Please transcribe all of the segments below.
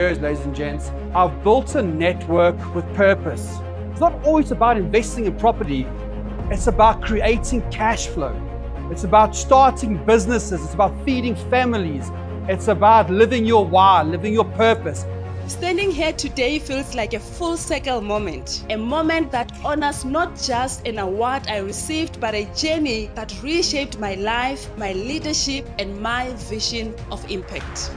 Ladies and gents, I've built a network with purpose. It's not always about investing in property. It's about creating cash flow. It's about starting businesses. It's about feeding families. It's about living your why, living your purpose. Standing here today feels like a full circle moment, a moment that honors not just an award I received, but a journey that reshaped my life, my leadership, and my vision of impact.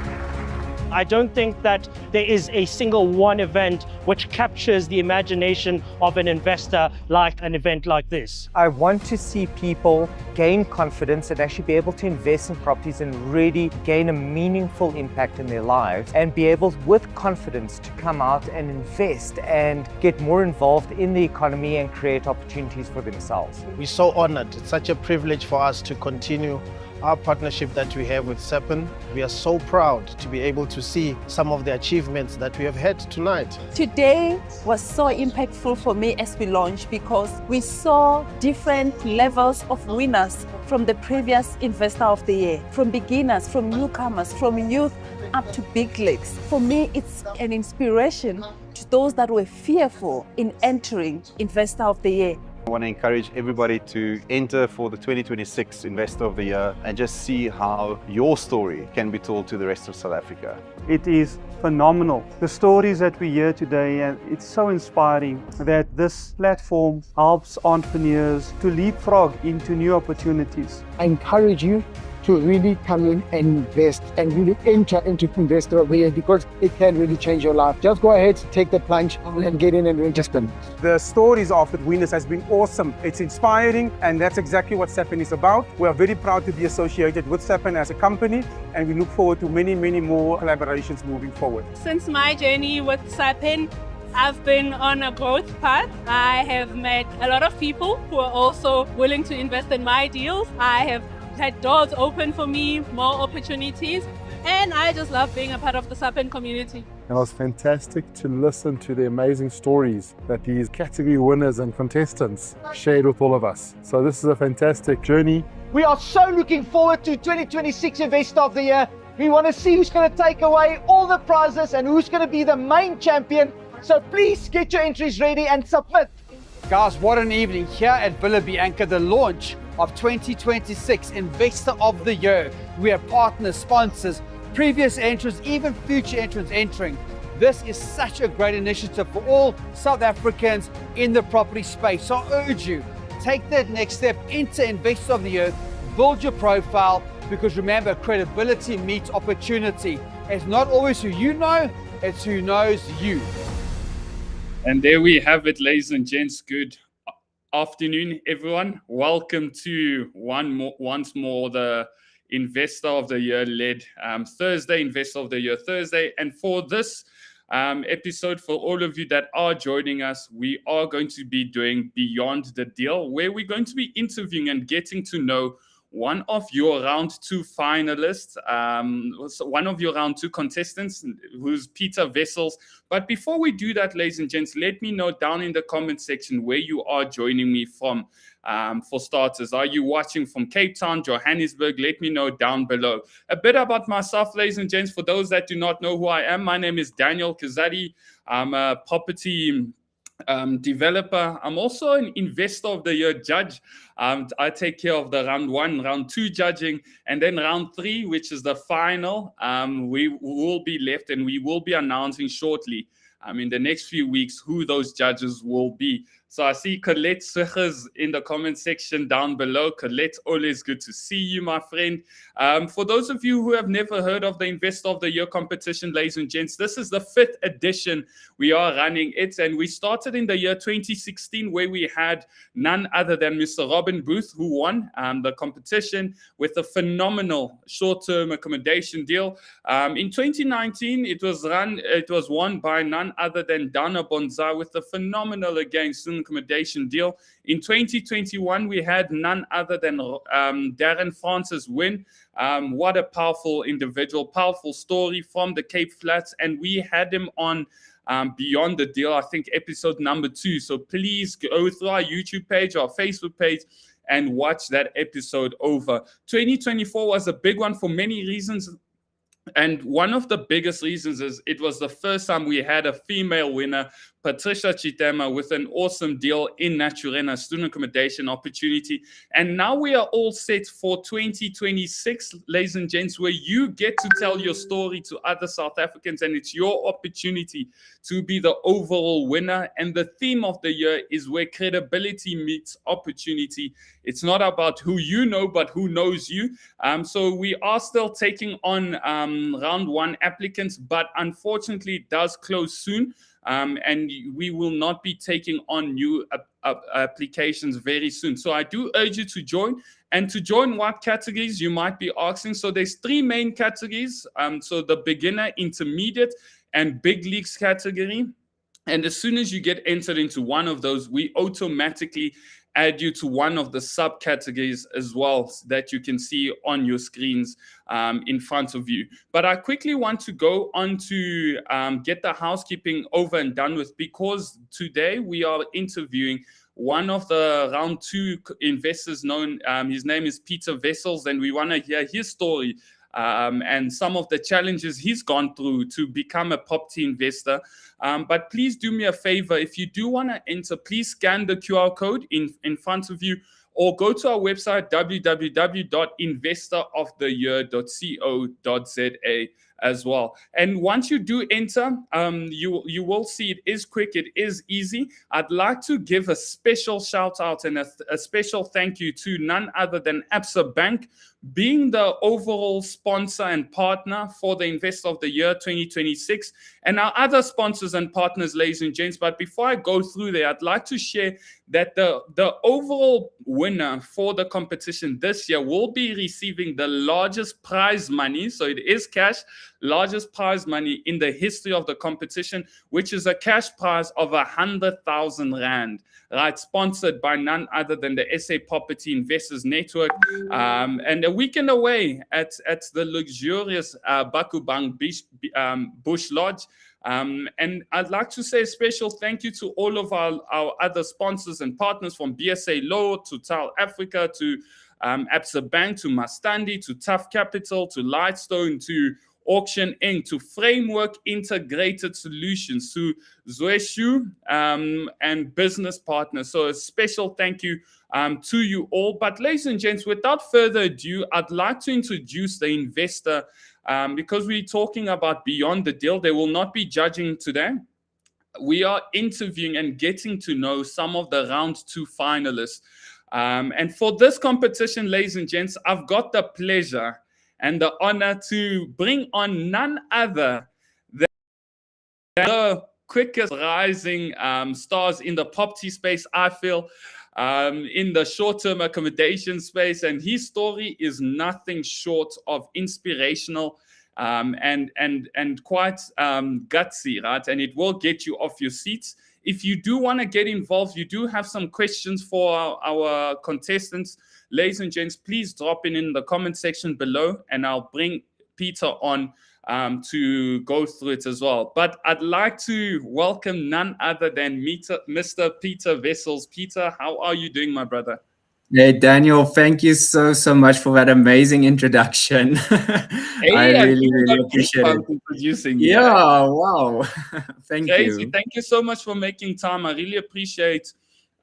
I don't think that there is a single one event which captures the imagination of an investor like an event like this. I want to see people gain confidence and actually be able to invest in properties and really gain a meaningful impact in their lives and be able, with confidence, to come out and invest and get more involved in the economy and create opportunities for themselves. We're so honored. It's such a privilege for us to continue our partnership that we have with SEPN. We are so proud to be able to see some of the achievements that we have had tonight. Today was so impactful for me as we launched because we saw different levels of winners from the previous Investor of the Year, from beginners, from newcomers, from youth up to big leagues. For me, it's an inspiration to those that were fearful in entering Investor of the Year. I want to encourage everybody to enter for the 2026 Investor of the Year and just see how your story can be told to the rest of South Africa. It is phenomenal. The stories that we hear today, and it's so inspiring that this platform helps entrepreneurs to leapfrog into new opportunities. I encourage you to really come in and invest and really enter into Investor of the Year because it can really change your life. Just go ahead, take the plunge and get in and register. The stories of the winners has been awesome. It's inspiring, and that's exactly what SEPN is about. We are very proud to be associated with SEPN as a company, and we look forward to many, many more collaborations moving forward. Since my journey with SEPN, I've been on a growth path. I have met a lot of people who are also willing to invest in my deals. I have had doors open for me, more opportunities, and I just love being a part of the SEPN community. It was fantastic to listen to the amazing stories that these category winners and contestants shared with all of us. So this is a fantastic journey. We are so looking forward to 2026 Investor of the Year. We want to see who's going to take away all the prizes and who's going to be the main champion. So please get your entries ready and submit. Guys, what an evening here at Villa Bianca, the launch of 2026 Investor of the Year. We have partners, sponsors, previous entrants, even future entrants entering. This is such a great initiative for all South Africans in the property space. So I urge you, take that next step into Investor of the Year, build your profile, because remember, credibility meets opportunity. It's not always who you know, it's who knows you. And there we have it, ladies and gents. Good afternoon, everyone. Welcome to once more the Investor of the Year led Thursday, Investor of the Year Thursday. And for this episode, for all of you that are joining us, we are going to be doing Beyond the Deal, where we're going to be interviewing and getting to know one of your round two finalists, one of your round two contestants, who's Pieter Wessels. But before we do that, ladies and gents, let me know down in the comment section where you are joining me from. For starters, are you watching from Cape Town, Johannesburg? Let me know down below. A bit about myself, ladies and gents. For those that do not know who I am, my name is Daniel Kazadi. I'm a property developer. I'm also an Investor of the Year judge. I take care of the round one, round two judging, and then round three, which is the final. We will be left, and we will be announcing shortly in the next few weeks who those judges will be. So I see Colette Suchers in the comment section down below. Colette, always good to see you, my friend. For those of you who have never heard of the Investor of the Year competition, ladies and gents, this is the 5th edition we are running it. And we started in the year 2016, where we had none other than Mr. Robin Booth, who won the competition with a phenomenal short-term accommodation deal. In 2019, it was won by none other than Dana Bonza with a phenomenal again accommodation deal. In 2021, we had none other than Darren Francis win. What a powerful individual, powerful story from the Cape Flats. And we had him on Beyond the Deal, I think episode number 2. So please go through our YouTube page, our Facebook page, and watch that episode over. 2024 was a big one for many reasons. And one of the biggest reasons is it was the first time we had a female winner, Patricia Chitema, with an awesome deal in Naturena, student accommodation opportunity. And now we are all set for 2026, ladies and gents, where you get to tell your story to other South Africans, and it's your opportunity to be the overall winner. And the theme of the year is where credibility meets opportunity. It's not about who you know, but who knows you. So we are still taking on round one applicants, but unfortunately it does close soon. And we will not be taking on new applications very soon. So I do urge you to join. And to join what categories, you might be asking. So there's three main categories. So the beginner, intermediate, and big leagues category. And as soon as you get entered into one of those, we automatically add you to one of the subcategories as well that you can see on your screens in front of you. But I quickly want to go on to get the housekeeping over and done with, because today we are interviewing one of the round two investors known. His name is Pieter Wessels, and we want to hear his story and some of the challenges he's gone through to become a property investor. But please do me a favor. If you do want to enter, please scan the QR code in front of you, or go to our website, www.investoroftheyear.co.za as well. And once you do enter, you will see it is quick, it is easy. I'd like to give a special shout out and a special thank you to none other than Absa Bank, being the overall sponsor and partner for the Investor of the Year 2026, and our other sponsors and partners, ladies and gents. But before I go through there, I'd like to share that the overall winner for the competition this year will be receiving the largest prize money, so it is cash, largest prize money in the history of the competition, which is a cash prize of 100,000 Rand, right? Sponsored by none other than the SA Property Investors Network, and a weekend away at the luxurious Bakubang Bush Lodge. And I'd like to say a special thank you to all of our other sponsors and partners, from BSA Law to TAL Africa to Absa Bank to Mastandi to Tough Capital to Lightstone to Auction Inc. to Framework Integrated Solutions to Zoeshu and business partners. So a special thank you to you all. But ladies and gents, without further ado, I'd like to introduce the investor. Because we're talking about beyond the deal, they will not be judging today. We are interviewing and getting to know some of the round two finalists. And for this competition, ladies and gents, I've got the pleasure and the honor to bring on none other than the quickest rising stars in the property space, I feel, in the short-term accommodation space. And his story is nothing short of inspirational and quite gutsy, right? And it will get you off your seats. If you do want to get involved, you do have some questions for our contestants, ladies and gents, please drop in the comment section below, and I'll bring Pieter on to go through it as well. But I'd like to welcome none other than Mr. Pieter Wessels. Pieter, how are you doing, my brother? Hey, Daniel, thank you so much for that amazing introduction. Hey, I really appreciate it. Introducing you. Yeah, wow. Thank Crazy. you. Thank you so much for making time. I really appreciate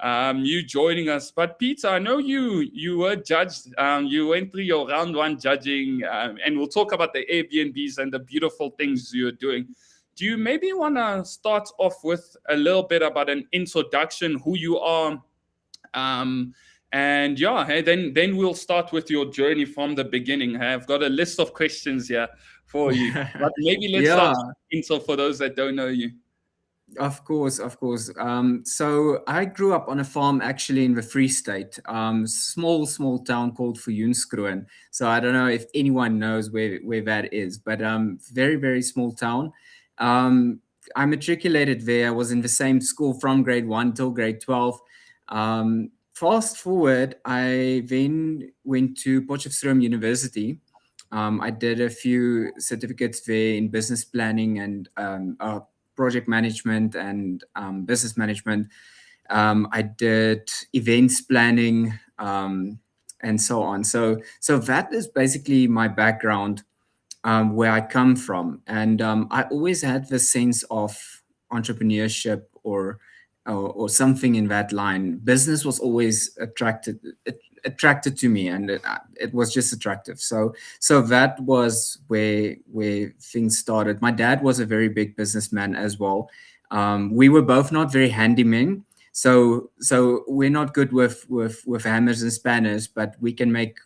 you joining us. But Pieter, I know you were judged. You went through your round one judging, and we'll talk about the Airbnbs and the beautiful things you're doing. Do you maybe want to start off with a little bit about an introduction, who you are? And yeah, hey, then we'll start with your journey from the beginning. I've got a list of questions here for you. But maybe let's start with intro for those that don't know you. Of course. So I grew up on a farm actually in the Free State, small town called Viljoenskroon. So I don't know if anyone knows where that is, but very, very small town. I matriculated there. I was in the same school from grade 1 till grade 12. Fast forward, I then went to Potchefstroom University. I did a few certificates there in business planning and project management and business management. I did events planning and so on. So that is basically my background. where I come from, and I always had this sense of entrepreneurship or something in that line. Business was always attracted to me, and it was just attractive. So that was where things started. My dad was a very big businessman as well. We were both not very handy men, so we're not good with hammers and spanners, but we can make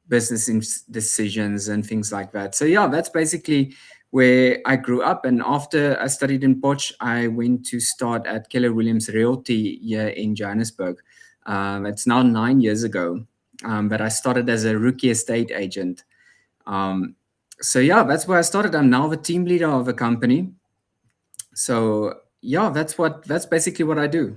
business decisions and things like that. So yeah, that's basically where I grew up. And after I studied in Potch, I went to start at Keller Williams Realty here in Johannesburg. It's now 9 years ago, but I started as a rookie estate agent. So yeah, that's where I started. I'm now the team leader of a company. So yeah, that's basically what I do.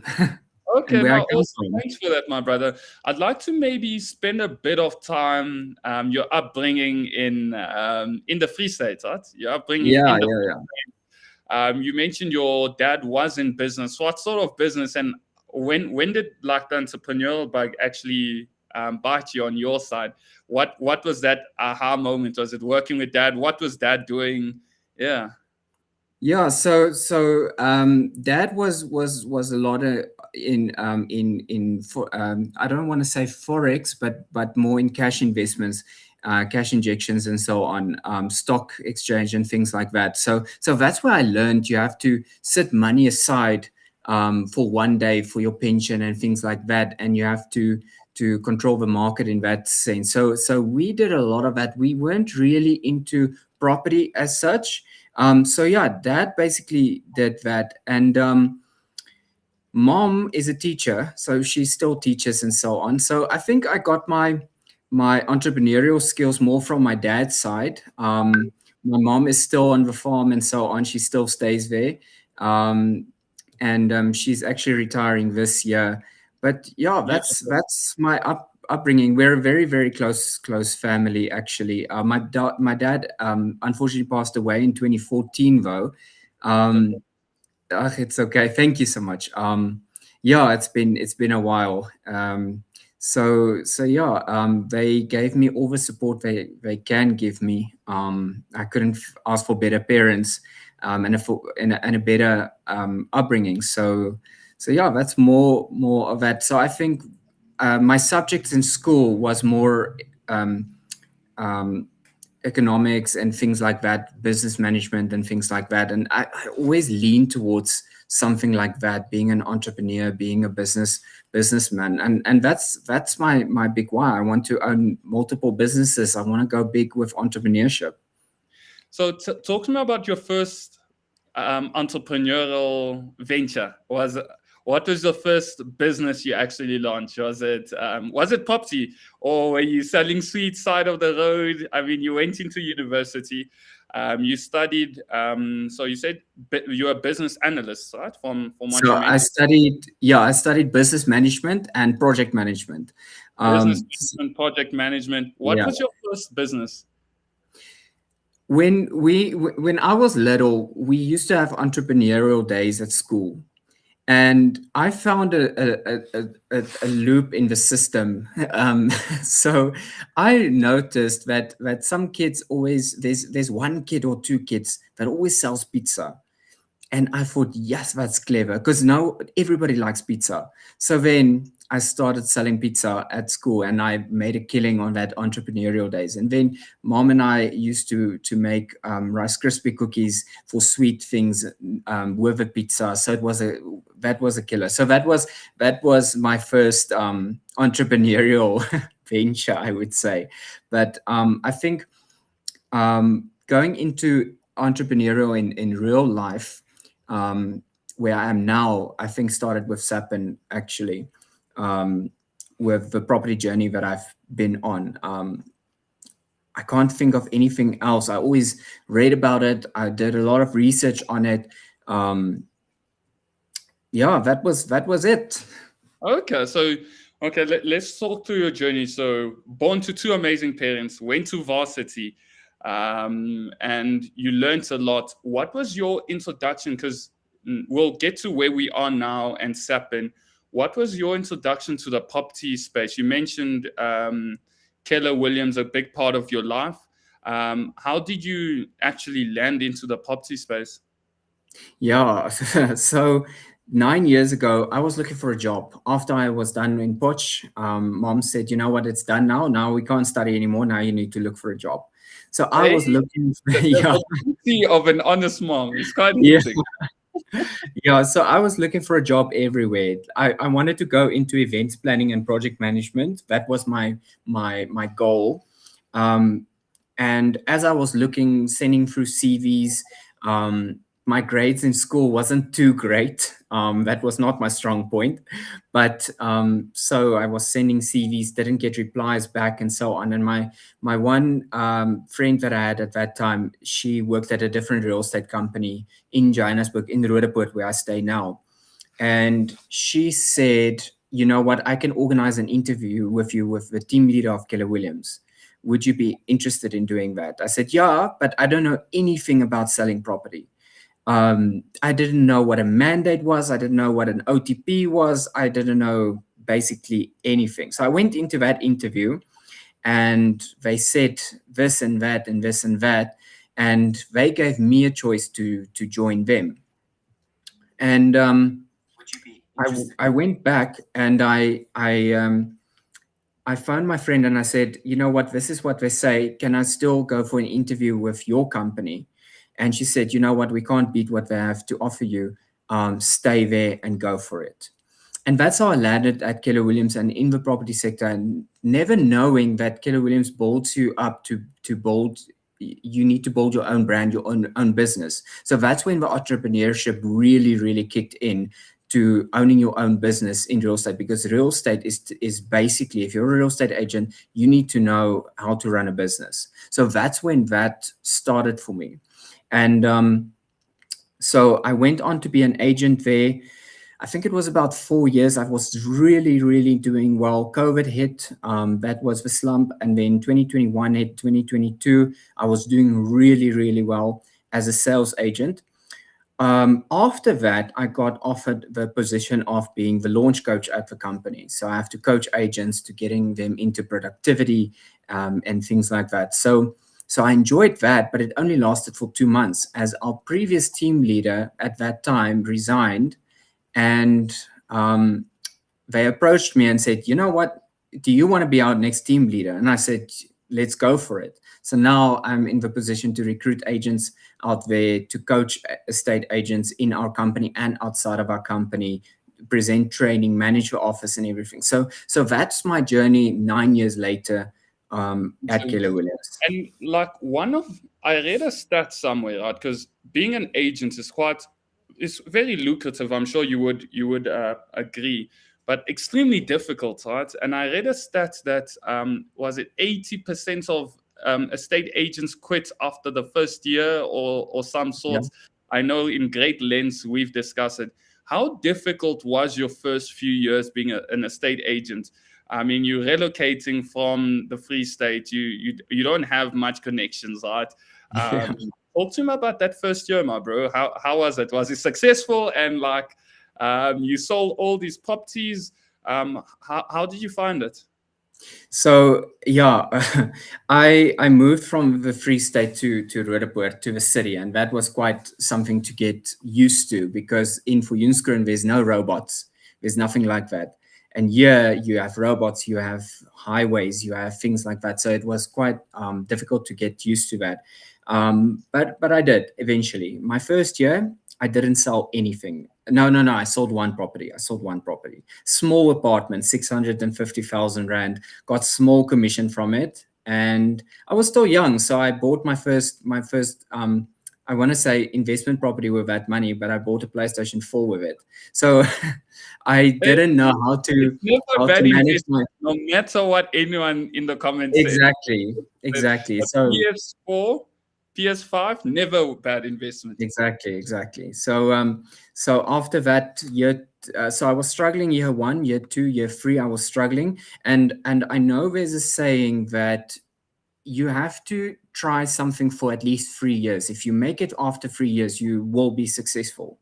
Okay, and where I now come also from. thanks for that, my brother. I'd like to maybe spend a bit of time your upbringing in the Free State, right? Your upbringing in the Free State. You mentioned your dad was in business. What sort of business, and when did like the entrepreneurial bug actually bite you on your side? What was that aha moment? Was it working with dad? What was dad doing? Yeah. Yeah, so dad was a lot of I don't want to say forex, but more in cash investments, cash injections, and so on, stock exchange and things like that. So that's where I learned you have to set money aside for one day for your pension and things like that, and you have to control the market in that sense. So we did a lot of that. We weren't really into property as such. So yeah, dad basically did that, and mom is a teacher, so she still teaches and so on. So I think I got my entrepreneurial skills more from my dad's side. My mom is still on the farm and so on. She still stays there, and she's actually retiring this year. But yeah, that's my upbringing. We're a very, very close family, actually. My dad unfortunately passed away in 2014, though. It's okay. Thank you so much. Yeah, it's been a while. So yeah, they gave me all the support they can give me. I couldn't ask for better parents, and a better upbringing. So yeah, that's more of that. So I think my subjects in school was more economics and things like that, business management and things like that. And I always lean towards something like that, being an entrepreneur, being a businessman. And that's my big why. I want to own multiple businesses. I want to go big with entrepreneurship. So talk to me about your first entrepreneurial venture. What was the first business you actually launched? Was it property, or were you selling sweets side of the road? I mean, you went into university, you studied. So you said you're a business analyst, right? From what you mentioned. I studied business management and project management. Business management, project management. What was your first business? When I was little, we used to have entrepreneurial days at school. And I found a loop in the system. So I noticed that some kids always, there's one kid or two kids that always sells pizza. And I thought, yes, that's clever, because now everybody likes pizza. So then I started selling pizza at school, and I made a killing on that entrepreneurial days. And then mom and I used to make Rice Krispie cookies for sweet things with a pizza. So that was a killer. So that was my first entrepreneurial venture, I would say. But I think going into entrepreneurial in real life, where I am now, I think started with Sapin, actually, with the property journey that I've been on. I can't think of anything else. I always read about it. I did a lot of research on it. Yeah, that was it. Okay, let's talk through your journey. So born to two amazing parents, went to varsity, and you learned a lot. What was your introduction? Because we'll get to where we are now and Sapin. What was your introduction to the property space? You mentioned Keller Williams, a big part of your life. How did you actually land into the property space? Yeah, so 9 years ago, I was looking for a job. After I was done in Poch, mom said, you know what, it's done now. Now we can't study anymore. Now you need to look for a job. So I was looking, yeah. The beauty of an honest mom. It's quite Yeah. interesting. Yeah, so I was looking for a job everywhere. I wanted to go into events planning and project management. That was my goal. And as I was looking, sending through CVs, my grades in school wasn't too great. That was not my strong point. But so I was sending CVs, didn't get replies back and so on. And my one friend that I had at that time, she worked at a different real estate company in Johannesburg, in Roodepoort, where I stay now. And she said, you know what, I can organize an interview with you with the team leader of Keller Williams. Would you be interested in doing that? I said, yeah, but I don't know anything about selling property. I didn't know what a mandate was. I didn't know what an OTP was. I didn't know basically anything. So I went into that interview and they said this and that and this and that. And they gave me a choice to join them. And I went back and I found my friend and I said, you know what, this is what they say. Can I still go for an interview with your company? And she said, you know what, we can't beat what they have to offer you. Stay there and go for it. And that's how I landed at Keller Williams and in the property sector, and never knowing that Keller Williams builds you up to build, you need to build your own brand, your own business. So that's when the entrepreneurship really, really kicked in, to owning your own business in real estate, because real estate is basically, if you're a real estate agent, you need to know how to run a business. So that's when that started for me. And so I went on to be an agent there. I think it was about 4 years. I was really, really doing well. COVID hit, that was the slump. And then 2021 hit, 2022, I was doing really, really well as a sales agent. After that, I got offered the position of being the launch coach at the company. So I have to coach agents to getting them into productivity and things like that. So I enjoyed that, but it only lasted for 2 months as our previous team leader at that time resigned. And they approached me and said, you know what, do you want to be our next team leader? And I said, let's go for it. So now I'm in the position to recruit agents out there, to coach estate agents in our company and outside of our company, present training, manage the office and everything. So that's my journey 9 years later at Keller Williams. And like I read a stat somewhere, right? Because being an agent is very lucrative. I'm sure you would agree, but extremely difficult, right? And I read a stat that was it 80% of estate agents quit after the first year or some sorts. Yeah. I know in great lengths we've discussed it. How difficult was your first few years being an estate agent? I mean, you're relocating from the Free State. You don't have much connections, right? Talk to me about that first year, my bro. How was it? Was it successful? And like, you sold all these properties. How did you find it? So yeah, I moved from the Free State to Roodepoort, to the city, and that was quite something to get used to, because in Viljoenskroon there's no robots, there's nothing like that. And here you have robots, you have highways, you have things like that. So it was quite difficult to get used to that. But I did eventually. My first year, I didn't sell anything. No. I sold one property. Small apartment, 650,000 Rand. Got small commission from it. And I was still young. So I bought my first I want to say investment property with that money, but I bought a PlayStation 4 with it. So I didn't know how to manage my... No matter what anyone in the comments Exactly. So PS4, PS5, never bad investment. Exactly. So after that year, so I was struggling year 1, year 2, year 3, I was struggling. And I know there's a saying that you have to try something for at least 3 years. If you make it after 3 years, you will be successful.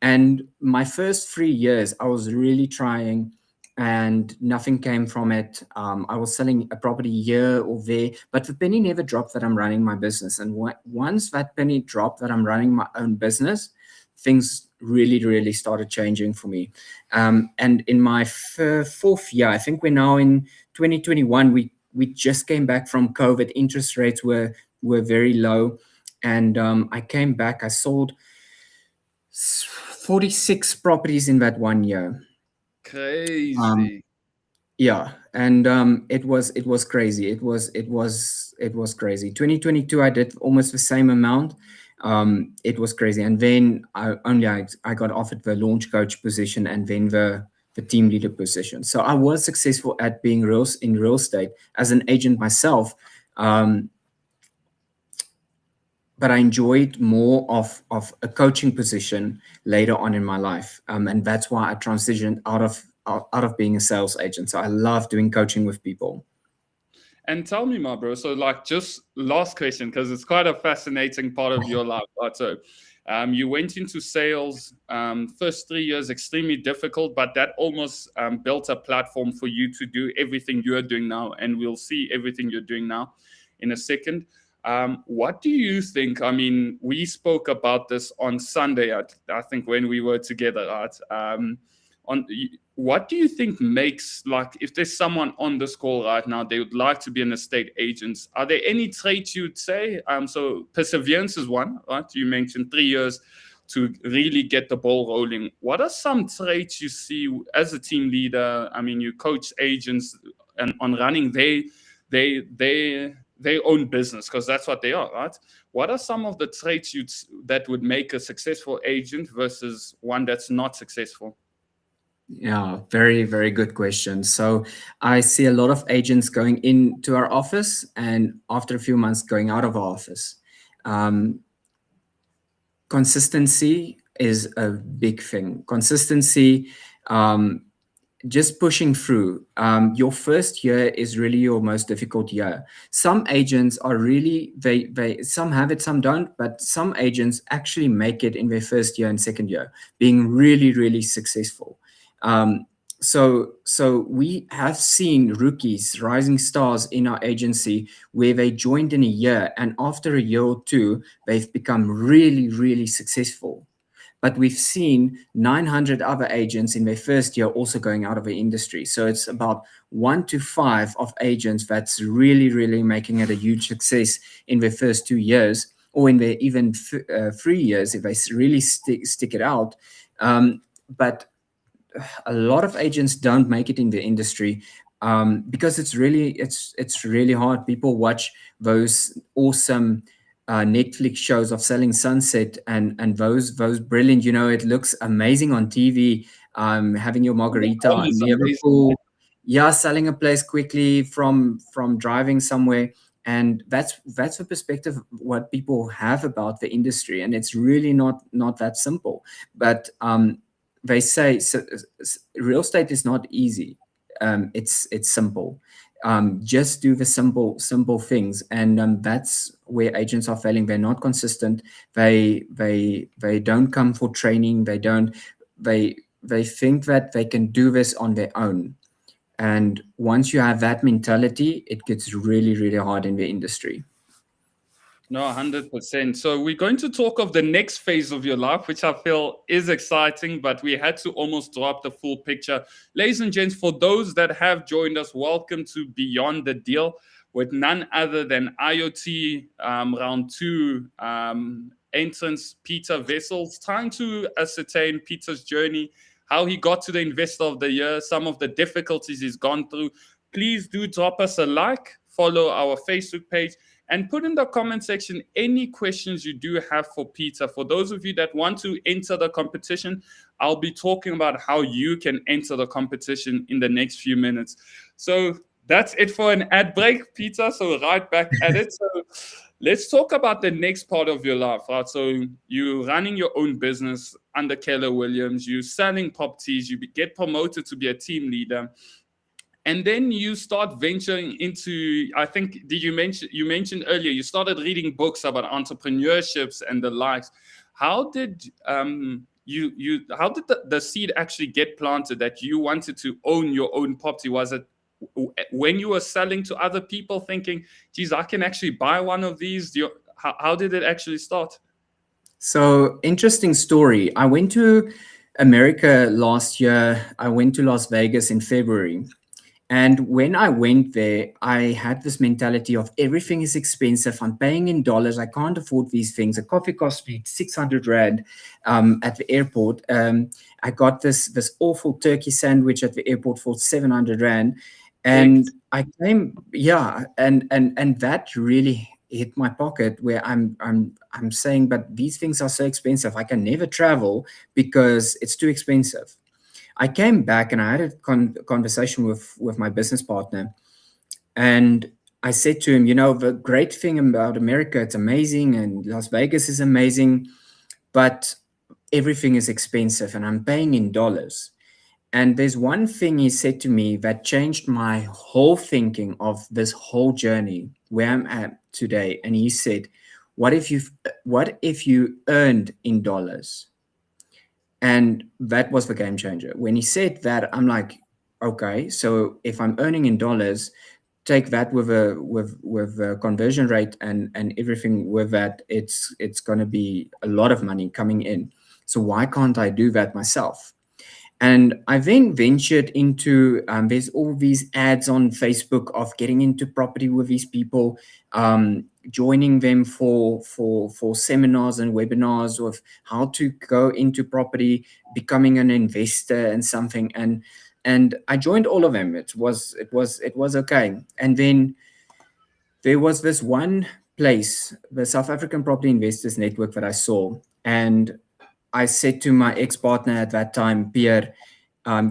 And my first 3 years, I was really trying and nothing came from it. I was selling a property here or there, but the penny never dropped that I'm running my business. And once that penny dropped that I'm running my own business, things really started changing for me. And in my fourth year, I think we're now in 2021, we just came back from COVID. Interest rates were very low, and I came back. I sold 46 properties in that 1 year. Crazy. Yeah, and it was crazy. It was crazy. 2022, I did almost the same amount. It was crazy, and then I got offered the launch coach position, and then the team leader position. So I was successful at being in real estate as an agent myself. But I enjoyed more of a coaching position later on in my life, and that's why I transitioned out of being a sales agent. So I love doing coaching with people. And tell me, my bro, so like just last question, because it's quite a fascinating part of your life. Right? So you went into sales, first 3 years, extremely difficult, but that almost built a platform for you to do everything you're doing now. And we'll see everything you're doing now in a second. What do you think? I mean, we spoke about this on Sunday, I think, when we were together, right? What do you think makes, like, if there's someone on this call right now, they would like to be an estate agent, are there any traits you'd say? So perseverance is one, right? You mentioned 3 years to really get the ball rolling. What are some traits you see as a team leader? I mean, you coach agents and on running their own business, because that's what they are, right? What are some of the traits that would make a successful agent versus one that's not successful? Yeah, very, very good question. So I see a lot of agents going into our office and after a few months going out of our office. Consistency is a big thing. Consistency, just pushing through. Your first year is really your most difficult year. Some agents are really, some have it, some don't, but some agents actually make it in their first year and second year, being really, really successful. So we have seen rookies, rising stars in our agency where they joined in a year, and after a year or two, they've become really, really successful. But we've seen 900 other agents in their first year also going out of the industry. So it's about 1 to 5 of agents that's really, really making it a huge success in their first 2 years, or in their even 3 years if they really stick it out. But a lot of agents don't make it in the industry because it's really hard. People watch those awesome Netflix shows of selling sunset and those brilliant, it looks amazing on TV, having your margarita near the pool, selling a place quickly from driving somewhere. And that's the perspective what people have about the industry, and it's really not that simple. But they say real estate is not easy. It's simple. Just do the simple things, and that's where agents are failing. They're not consistent. They don't come for training. They think that they can do this on their own. And once you have that mentality, it gets really, really hard in the industry. No, 100%. So we're going to talk of the next phase of your life, which I feel is exciting, but we had to almost drop the full picture. Ladies and gents, for those that have joined us, welcome to Beyond the Deal with none other than IOTY round 2 entrance, Pieter Wessels. Time to ascertain Pieter's journey, how he got to the Investor of the Year, some of the difficulties he's gone through. Please do drop us a like, follow our Facebook page, and put in the comment section any questions you do have for Pieter. For those of you that want to enter the competition, I'll be talking about how you can enter the competition in the next few minutes. So that's it for an ad break, Pieter. So right back at it. So let's talk about the next part of your life, right? So you're running your own business under Keller Williams. You're selling properties. You get promoted to be a team leader. And then you start venturing into, I think, you mentioned earlier, you started reading books about entrepreneurships and the likes. How did how did the seed actually get planted that you wanted to own your own property? Was it when you were selling to other people thinking, geez, I can actually buy one of these? How did it actually start? So, interesting story. I went to America last year. I went to Las Vegas in February. And when I went there, I had this mentality of everything is expensive. I'm paying in dollars. I can't afford these things. A coffee cost me 600 Rand at the airport. I got this awful turkey sandwich at the airport for 700 Rand. And I came, yeah, and that really hit my pocket, where I'm saying, but these things are so expensive. I can never travel because it's too expensive. I came back and I had a conversation with my business partner, and I said to him, the great thing about America, it's amazing, and Las Vegas is amazing, but everything is expensive and I'm paying in dollars. And there's one thing he said to me that changed my whole thinking of this whole journey where I'm at today. And he said, what if you earned in dollars? And that was the game changer. When he said that, I'm like, okay, so if I'm earning in dollars, take that with a conversion rate and everything with that, it's going to be a lot of money coming in. So why can't I do that myself? And I then ventured into, there's all these ads on Facebook of getting into property with these people, joining them for seminars and webinars of how to go into property, becoming an investor and something. And I joined all of them. It was okay. And then there was this one place, the South African Property Investors Network, that I saw. And I said to my ex-partner at that time, Pieter,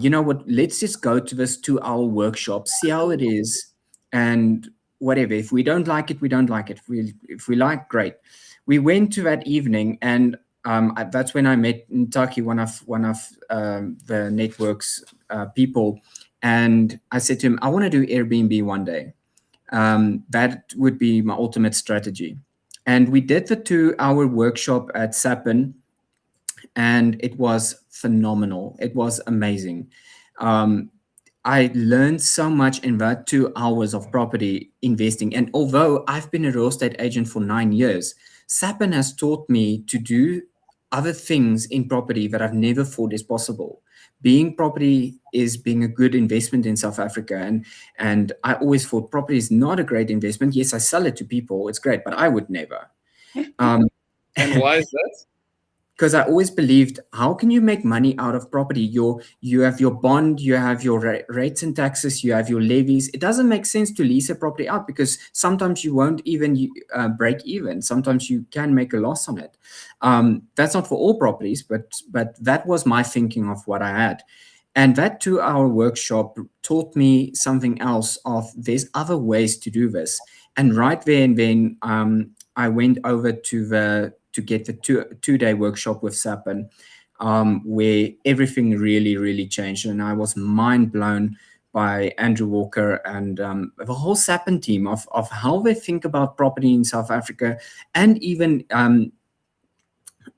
you know what, let's just go to this 2-hour workshop, see how it is, and whatever. If we don't like it, we don't like it. If we like, great. We went to that evening, and that's when I met Ntaki, one of the network's people. And I said to him, I want to do Airbnb one day. That would be my ultimate strategy. And we did the 2-hour workshop at Sapin, and it was phenomenal. It was amazing. I learned so much in that 2 hours of property investing. And although I've been a real estate agent for 9 years, Sapin has taught me to do other things in property that I've never thought is possible. Being a good investment in South Africa. And I always thought property is not a great investment. Yes, I sell it to people. It's great, but I would never. And why is that? Because I always believed, how can you make money out of property? You have your bond, you have your rates and taxes, you have your levies. It doesn't make sense to lease a property out, because sometimes you won't even break even. Sometimes you can make a loss on it. That's not for all properties, but that was my thinking of what I had. And that 2-hour workshop taught me something else of there's other ways to do this. And right there and then I went over to get the two-day workshop with Sapin, where everything really, really changed. And I was mind blown by Andrew Walker and the whole Sapin team of how they think about property in South Africa, and even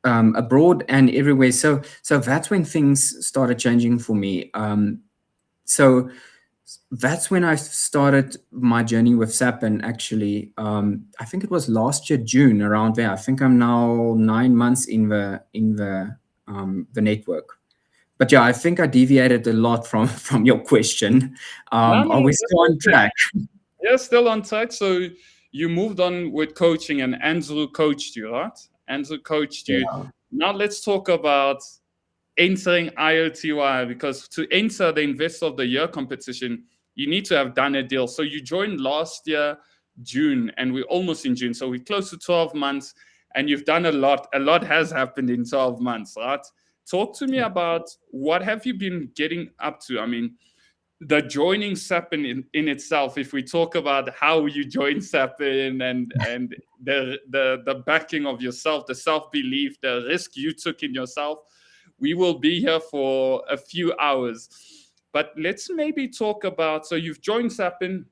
abroad and everywhere. So that's when things started changing for me. So that's when I started my journey with Sapin. Actually, I think it was last year, June, around there. I think I'm now 9 months in the network. But yeah, I think I deviated a lot from your question. Are we still on track? Yeah, still on track. So you moved on with coaching, and Andrew coached you, right? Andrew coached you. Yeah. Now let's talk about entering IOTY, because to enter the Investor of the Year competition, you need to have done a deal. So you joined last year, June, and we're almost in June. So we're close to 12 months, and you've done a lot. A lot has happened in 12 months, right? Talk to me about what have you been getting up to? I mean, the joining Sapin in itself, if we talk about how you joined Sapin and the backing of yourself, the self-belief, the risk you took in yourself, we will be here for a few hours. But let's maybe talk about, so you've joined Sapin,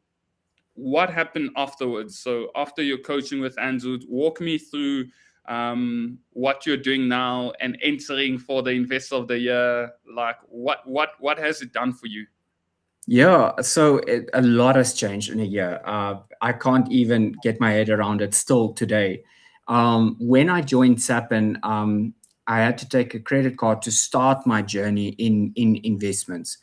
what happened afterwards? So after your coaching with Andrew, walk me through what you're doing now and entering for the Investor of the Year? Like, what has it done for you? Yeah, so a lot has changed in a year. I can't even get my head around it still today. When I joined Sapin, I had to take a credit card to start my journey in investments.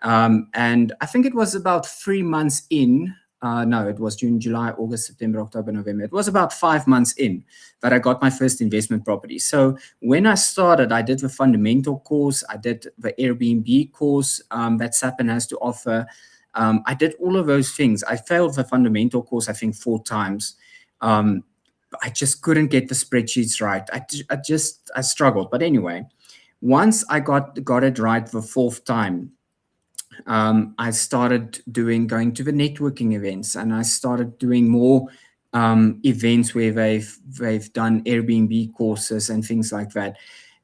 And I think it was about 3 months in. No, it was June, July, August, September, October, November. It was about 5 months in that I got my first investment property. So when I started, I did the fundamental course, I did the Airbnb course that Sapin has to offer. I did all of those things. I failed the fundamental course, I think, 4 times. I just couldn't get the spreadsheets right. I struggled. But anyway, once I got it right the 4th time, I started going to the networking events, and I started doing more events where they've done Airbnb courses and things like that.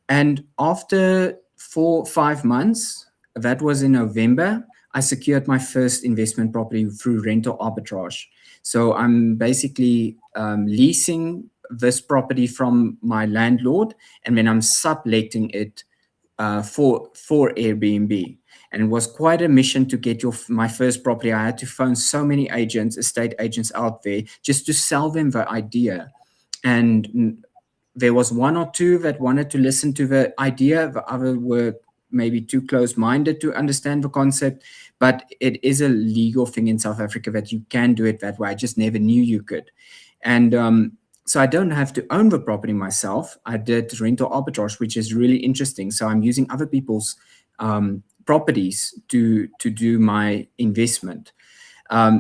And after 4-5 months, that was in November, I secured my first investment property through rental arbitrage. So I'm basically leasing this property from my landlord, and then I'm subletting it for Airbnb. And it was quite a mission to get my first property. I had to phone so many estate agents out there, just to sell them the idea. And there was 1 or 2 that wanted to listen to the idea. The other were maybe too close-minded to understand the concept. But it is a legal thing in South Africa that you can do it that way. I just never knew you could. And so I don't have to own the property myself. I did rental arbitrage, which is really interesting. So I'm using other people's properties to do my investment.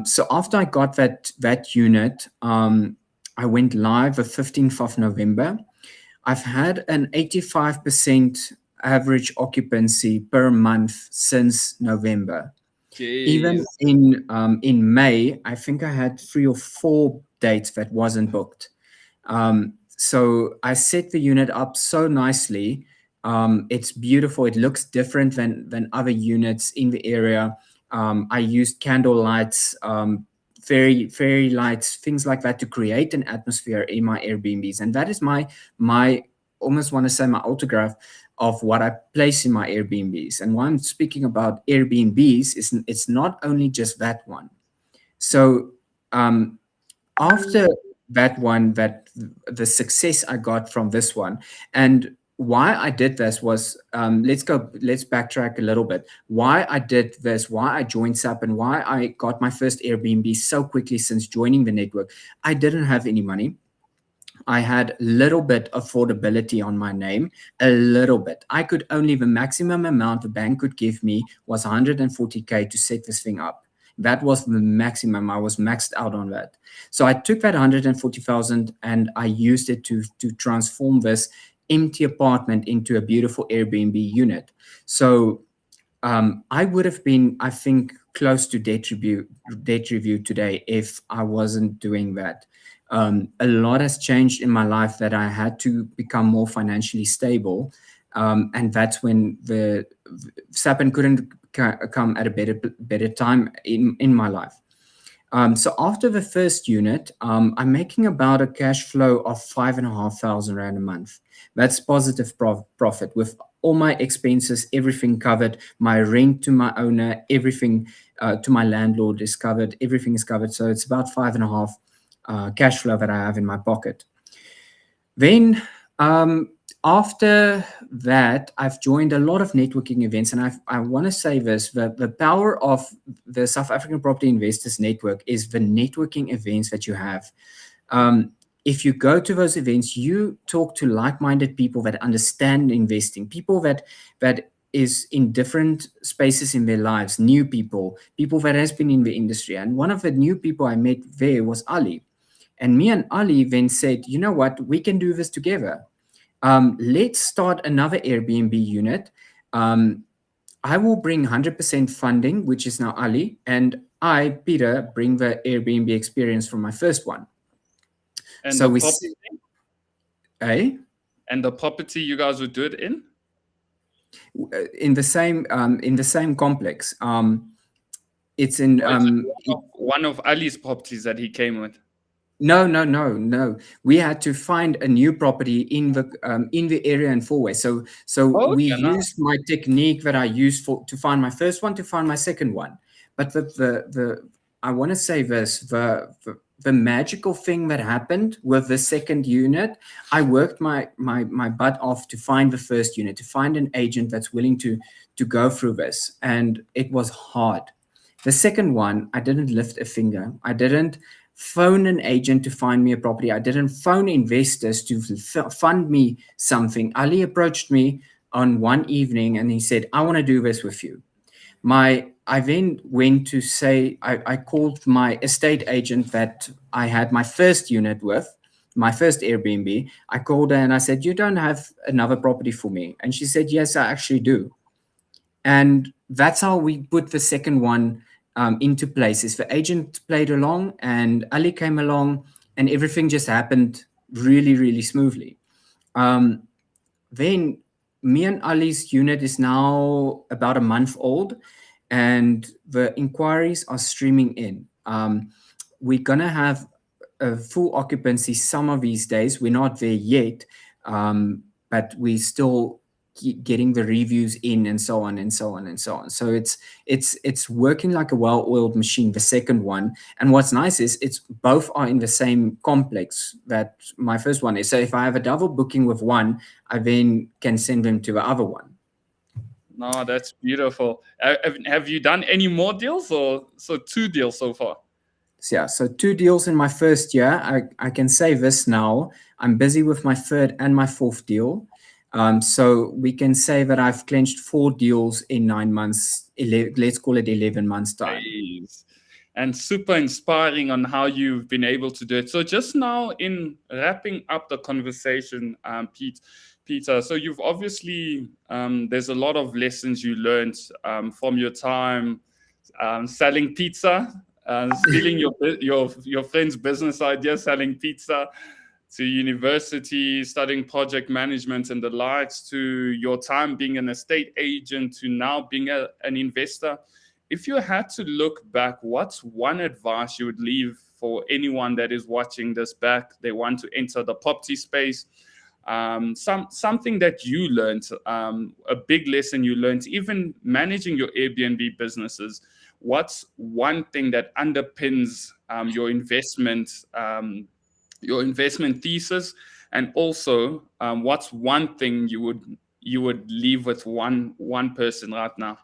So after I got that unit, I went live the 15th of November. I've had an 85% average occupancy per month since November. Jeez. Even in May, I think I had 3 or 4 dates that wasn't booked. So I set the unit up so nicely. It's beautiful. It looks different than other units in the area. I used candle lights, fairy lights, things like that to create an atmosphere in my Airbnbs. And that is my almost want to say my autograph of what I place in my Airbnbs. And why I'm speaking about Airbnbs is it's not only just that one. So after that one, that the success I got from this one, and why I did this was, let's backtrack a little bit. Why I did this, why I joined SAP, and why I got my first Airbnb so quickly since joining the network. I didn't have any money. I had little bit affordability on my name, a little bit. I could only, the maximum amount the bank could give me was 140K to set this thing up. That was the maximum. I was maxed out on that. So I took that 140,000 and I used it to transform this empty apartment into a beautiful Airbnb unit. So I would have been, I think, close to debt review today if I wasn't doing that. A lot has changed in my life that I had to become more financially stable. And that's when the Sapin couldn't come at a better time in my life. So after the first unit, I'm making about a cash flow of 5,500 Rand a month. That's positive profit with all my expenses, everything covered, my rent to my owner, everything to my landlord is covered, everything is covered. So it's about 5,500 cash flow that I have in my pocket. Then after that, I've joined a lot of networking events, and I want to say this, the power of the South African Property Investors Network is the networking events that you have. If you go to those events, you talk to like-minded people that understand investing, people that is in different spaces in their lives, new people that has been in the industry. And one of the new people I met there was Ali. And me and Ali then said, you know what, we can do this together. Let's start another Airbnb unit. I will bring 100% funding, which is now Ali, and I, Pieter, bring the Airbnb experience from my first one. And so we And the property you guys would do it in the same complex. It's in one of Ali's properties that he came with. No. We had to find a new property in the area in Fourway. So we used my technique that I used to find my first one, to find my second one. But the I want to say this, the magical thing that happened with the second unit, I worked my butt off to find the first unit, to find an agent that's willing to go through this, and it was hard. The second one, I didn't lift a finger. I didn't phone an agent to find me a property. I didn't phone investors to fund me something. Ali approached me on one evening and he said, I want to do this with you. I then went to say, I called my estate agent that I had my first unit with, my first Airbnb. I called her and I said, you don't have another property for me? And she said, yes, I actually do. And that's how we put the second one into place. Is the agent played along and Ali came along and everything just happened really, really smoothly. Then me and Ali's unit is now about a month old and the inquiries are streaming in. We're going to have a full occupancy some of these days. We're not there yet, but we still getting the reviews in and so on and so on and so on. So it's working like a well-oiled machine, the second one. And what's nice is it's both are in the same complex that my first one is. So if I have a double booking with one, I then can send them to the other one. No, that's beautiful. Have you done any more deals, or so 2 deals so far? Yeah, so 2 deals in my first year. I can say this now. I'm busy with my third and my fourth deal. So we can say that I've clenched 4 deals in 9 months, let's call it 11 months time. Nice. And super inspiring on how you've been able to do it. So just now, in wrapping up the conversation, Pieter, so you've obviously, there's a lot of lessons you learned from your time selling pizza, stealing your friend's business idea, selling pizza, to university, studying project management and the likes, to your time being an estate agent, to now being an investor. If you had to look back, what's one advice you would leave for anyone that is watching this back? They want to enter the property space. Something that you learned, a big lesson you learned, even managing your Airbnb businesses. What's one thing that underpins your investment thesis, and also what's one thing you would leave with one person right now?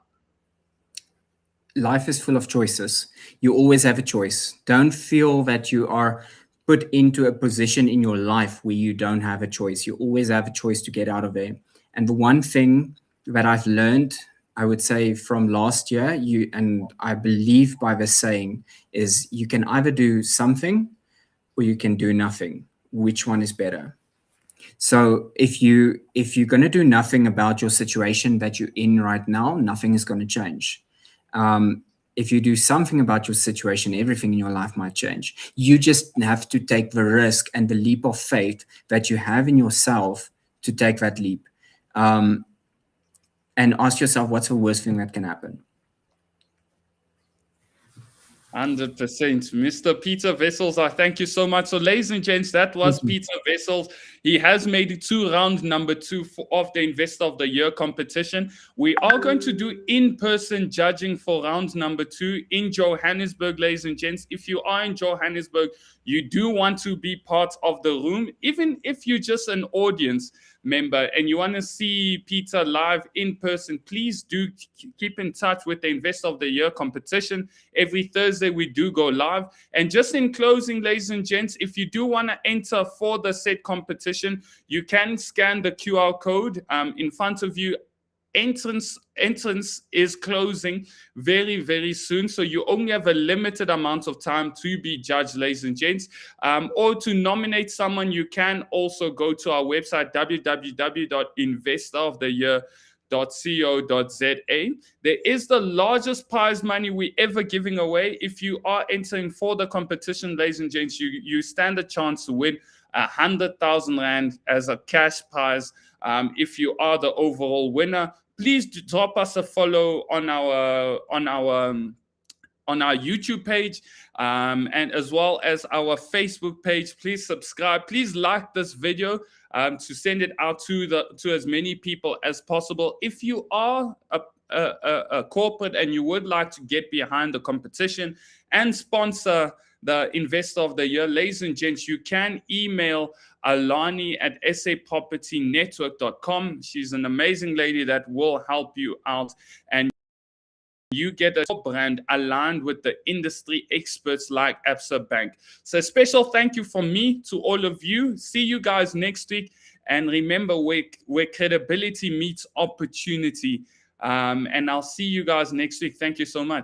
Life is full of choices. You always have a choice. Don't feel that you are put into a position in your life where you don't have a choice. You always have a choice to get out of there. And the one thing that I've learned, I would say, from last year, and I believe by the saying, is you can either do something or you can do nothing. Which one is better? So if you're going to do nothing about your situation that you're in right now, nothing is going to change. If you do something about your situation, everything in your life might change. You just have to take the risk and the leap of faith that you have in yourself to take that leap. And ask yourself, what's the worst thing that can happen? 100%. Mr. Pieter Wessels, I thank you so much. So, ladies and gents, that was Pieter Wessels. He has made it to round number 2 of the Investor of the Year competition. We are going to do in-person judging for round number 2 in Johannesburg, ladies and gents. If you are in Johannesburg, you do want to be part of the room, even if you're just an audience member and you want to see Pieter live in person, please do keep in touch with the Investor of the Year competition. Every Thursday we do go live. And just in closing, ladies and gents, if you do want to enter for the said competition, you can scan the QR code in front of you. Entrance is closing very, very soon, so you only have a limited amount of time to be judged, ladies and gents. Or to nominate someone, you can also go to our website, www.investoroftheyear.co.za. There is the largest prize money we ever giving away. If you are entering for the competition, ladies and gents, you stand a chance to win 100,000 Rand as a cash prize. If you are the overall winner, please drop us a follow on our on our YouTube page, and as well as our Facebook page. Please subscribe. Please like this video to send it out to as many people as possible. If you are a corporate and you would like to get behind the competition and sponsor the Investor of the Year, ladies and gents, you can email Alani at sapropertynetwork.com. She's an amazing lady that will help you out, and you get a brand aligned with the industry experts like Absa Bank. So a special thank you from me to all of you. See you guys next week. And remember, where credibility meets opportunity. And I'll see you guys next week. Thank you so much.